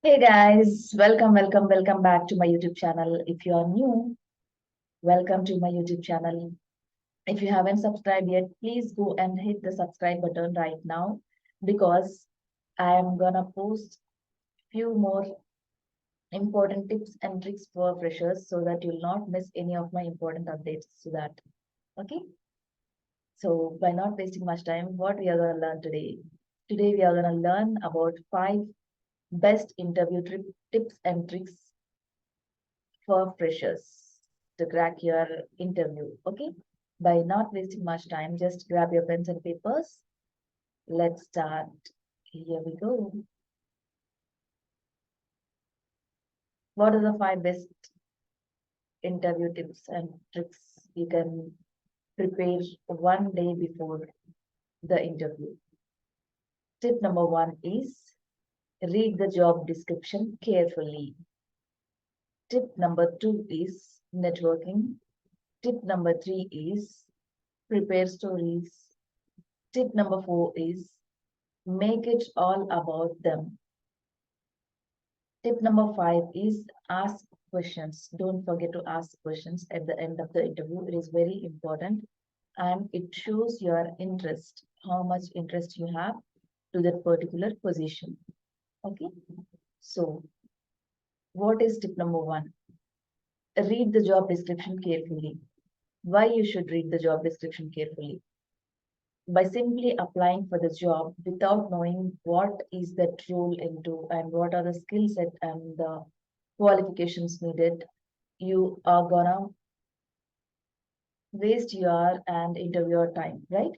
Hey guys, welcome back to my YouTube channel. If you are new, welcome to my YouTube channel. If you haven't subscribed yet, please go and hit the subscribe button right now because I am gonna post few more important tips and tricks for freshers so that you'll not miss any of my important updates to that. Okay? So by not wasting much time, what we are gonna learn today? Today we are gonna learn about 5 best interview tips and tricks for freshers to crack your interview. Okay, by not wasting much time, just grab your pens and papers. Let's start. Here we go. What are the 5 best interview tips and tricks you can prepare one day before the interview? Tip number 1 is read the job description carefully. Tip number 2 is networking. Tip number 3 is prepare stories. Tip number 4 is make it all about them. Tip number 5 is ask questions. Don't forget to ask questions at the end of the interview. It is very important and it shows your interest, how much interest you have to that particular position. Okay. So, what is tip number 1? Read the job description carefully. Why you should read the job description carefully? By simply applying for the job without knowing what is that role into and what are the skill set and the qualifications needed, you are gonna waste your and interviewer time, right?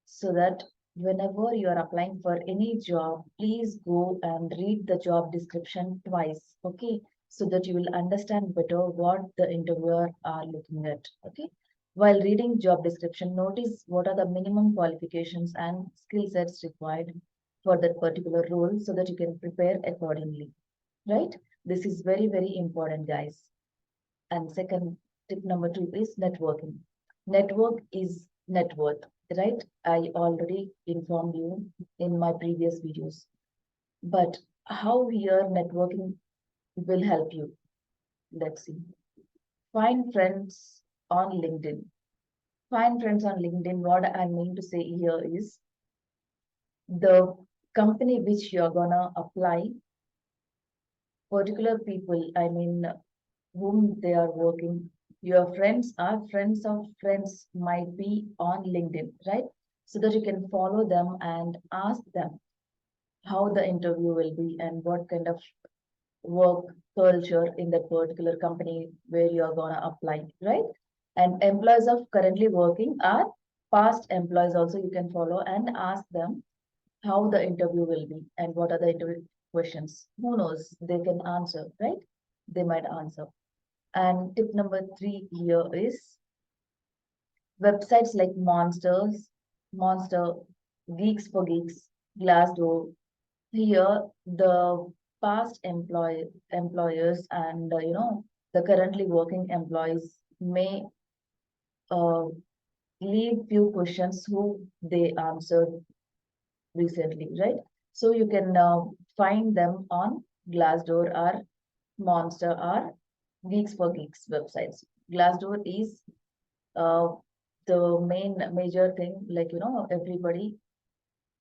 So that whenever you are applying for any job, please go and read the job description twice, okay? So that you will understand better what the interviewer are looking at, okay? While reading job description, notice what are the minimum qualifications and skill sets required for that particular role so that you can prepare accordingly, right? This is very, very important, guys. And second, tip number 2 is networking. Network is net worth, right? I already informed you in my previous videos. But how here networking will help you? Let's see. Find friends on LinkedIn. Find friends on LinkedIn. What I mean to say here is the company which you're gonna apply, particular people, I mean, whom they are working. Your friends are friends of friends might be on LinkedIn, right? So that you can follow them and ask them how the interview will be and what kind of work culture in that particular company where you are gonna apply, right? And employees of currently working are past employees also you can follow and ask them how the interview will be and what are the interview questions. Who knows? They can answer, right? They might answer. And tip number 3 here is websites like Monster, Geeks for Geeks, Glassdoor. Here, the past employers and the currently working employees may uh, leave few questions who they answered recently, right? So you can find them on Glassdoor or Monster or Geeks for Geeks websites. Glassdoor is uh, the main major thing, like everybody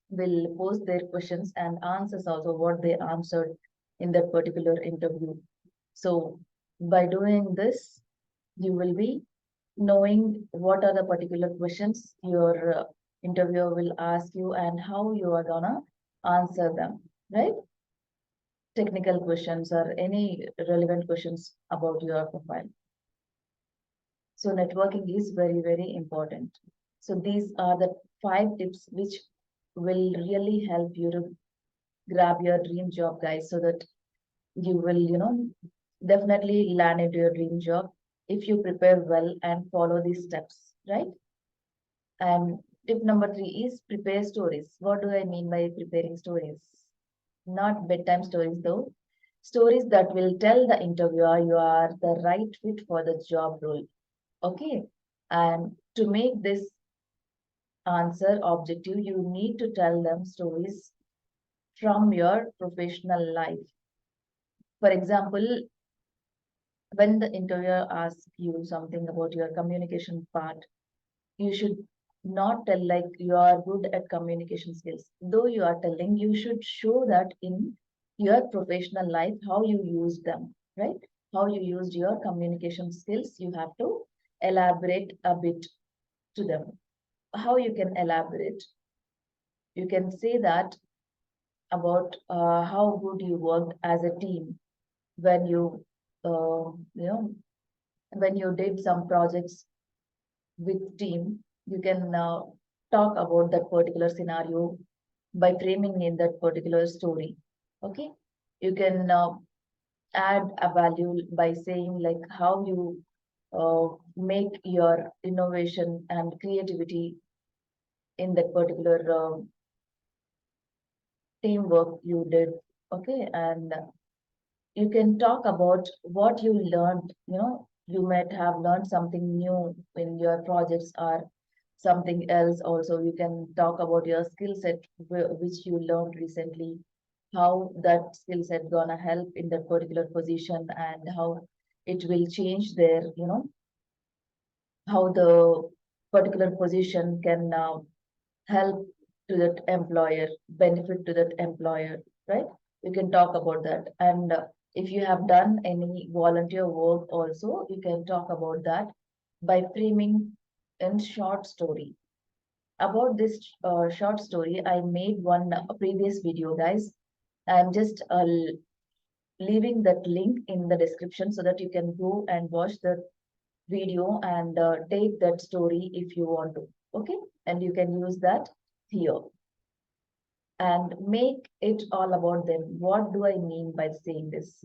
will post their questions and answers also what they answered in that particular interview. So by doing this, you will be knowing what are the particular questions your interviewer will ask you and how you are gonna answer them, right? Technical questions or any relevant questions about your profile. So networking is very, very important. So these are the 5 tips which will really help you to grab your dream job, guys, so that you will, definitely land into your dream job if you prepare well and follow these steps, right? And tip number 3 is prepare stories. What do I mean by preparing stories? Not bedtime stories though. Stories that will tell the interviewer you are the right fit for the job role. Okay. And to make this answer objective, you need to tell them stories from your professional life. For example, when the interviewer asks you something about your communication part, you should not tell like you are good at communication skills. Though you are telling, you should show that in your professional life, how you use them, right? How you used your communication skills, you have to elaborate a bit to them. How you can elaborate? You can say that about how good you worked as a team when you know, when you did some projects with team. You can talk about that particular scenario by framing in that particular story. Okay, you can add a value by saying like how you make your innovation and creativity in that particular teamwork you did. Okay, and you can talk about what you learned. You might have learned something new in your projects or something else. Also, you can talk about your skill set which you learned recently, how that skill set gonna help in that particular position, and how it will change their, how the particular position can help to that employer, benefit to that employer, right? You can talk about that. And if you have done any volunteer work also, you can talk about that by framing in short story. About this short story, I made one previous video, guys. I'm just leaving that link in the description so that you can go and watch the video and take that story if you want to. Okay, and you can use that here and make it all about them. What do I mean by saying this?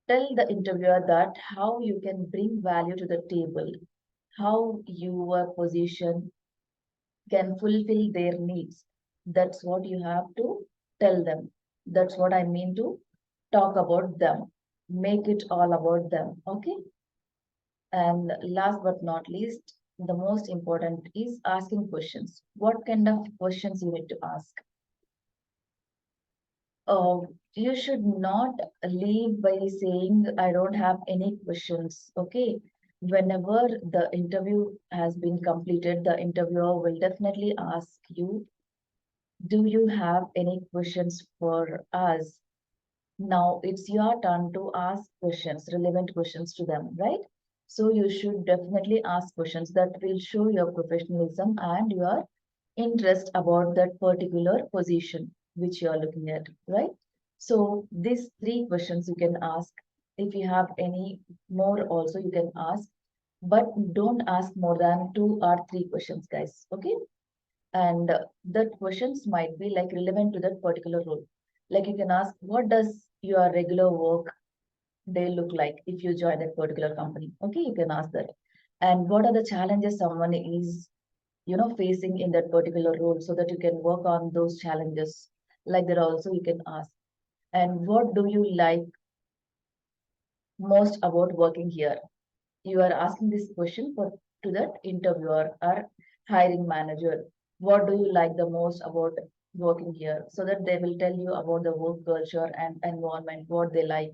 Tell the interviewer that how you can bring value to the table, how your position can fulfill their needs. That's what you have to tell them. That's what I mean to talk about them. Make it all about them. Okay. And last but not least, the most important is asking questions. What kind of questions you need to ask? uh, you should not leave by saying, I don't have any questions. Okay. Whenever the interview has been completed, the interviewer will definitely ask you, do you have any questions for us? Now it's your turn to ask questions, relevant questions to them, right? So you should definitely ask questions that will show your professionalism and your interest about that particular position which you are looking at, right? So these three questions you can ask. If you have any more also you can ask, but don't ask more than two or three questions, guys. Okay, and that questions might be like relevant to that particular role. Like you can ask, what does your regular work day look like if you join that particular company? Okay, you can ask that. And what are the challenges someone is, facing in that particular role, so that you can work on those challenges. Like that also you can ask. And what do you like most about working here? You are asking this question for to that interviewer or hiring manager. What do you like the most about working here? So that they will tell you about the work culture and environment, what they like.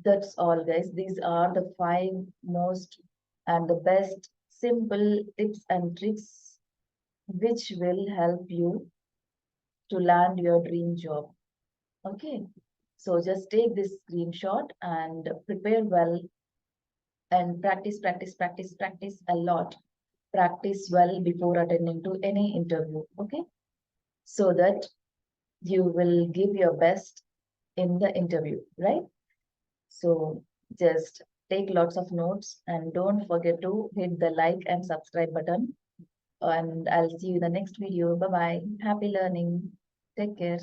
That's all, guys. These are the five most and the best simple tips and tricks which will help you to land your dream job. Okay. So just take this screenshot and prepare well and practice, practice, practice, practice a lot. Practice well before attending to any interview. Okay. So that you will give your best in the interview, right? So just take lots of notes and don't forget to hit the like and subscribe button. And I'll see you in the next video. Bye bye. Happy learning. Take care.